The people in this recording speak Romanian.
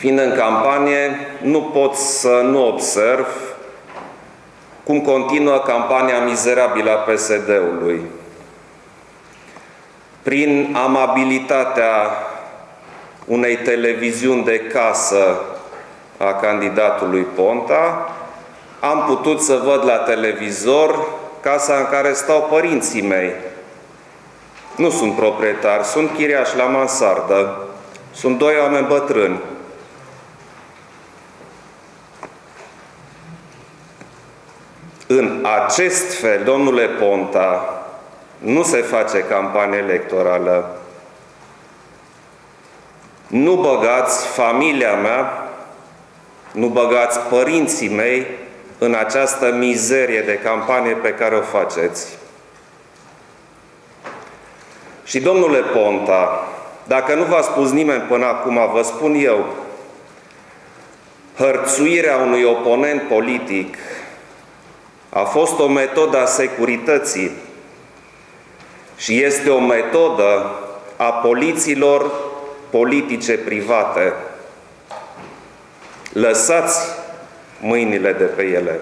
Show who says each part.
Speaker 1: Fiind în campanie, nu pot să nu observ cum continuă campania mizerabilă a PSD-ului. Prin amabilitatea unei televiziuni de casă a candidatului Ponta, am putut să văd la televizor casa în care stau părinții mei. Nu sunt proprietari, sunt chiriași la mansardă. Sunt doi oameni bătrâni. În acest fel, domnule Ponta, nu se face campanie electorală. Nu băgați familia mea, nu băgați părinții mei în această mizerie de campanie pe care o faceți. Și, domnule Ponta, dacă nu v-a spus nimeni până acum, vă spun eu, hărțuirea unui oponent politic a fost o metodă a securității și este o metodă a poliților politice private. Lăsați mâinile de pe ele.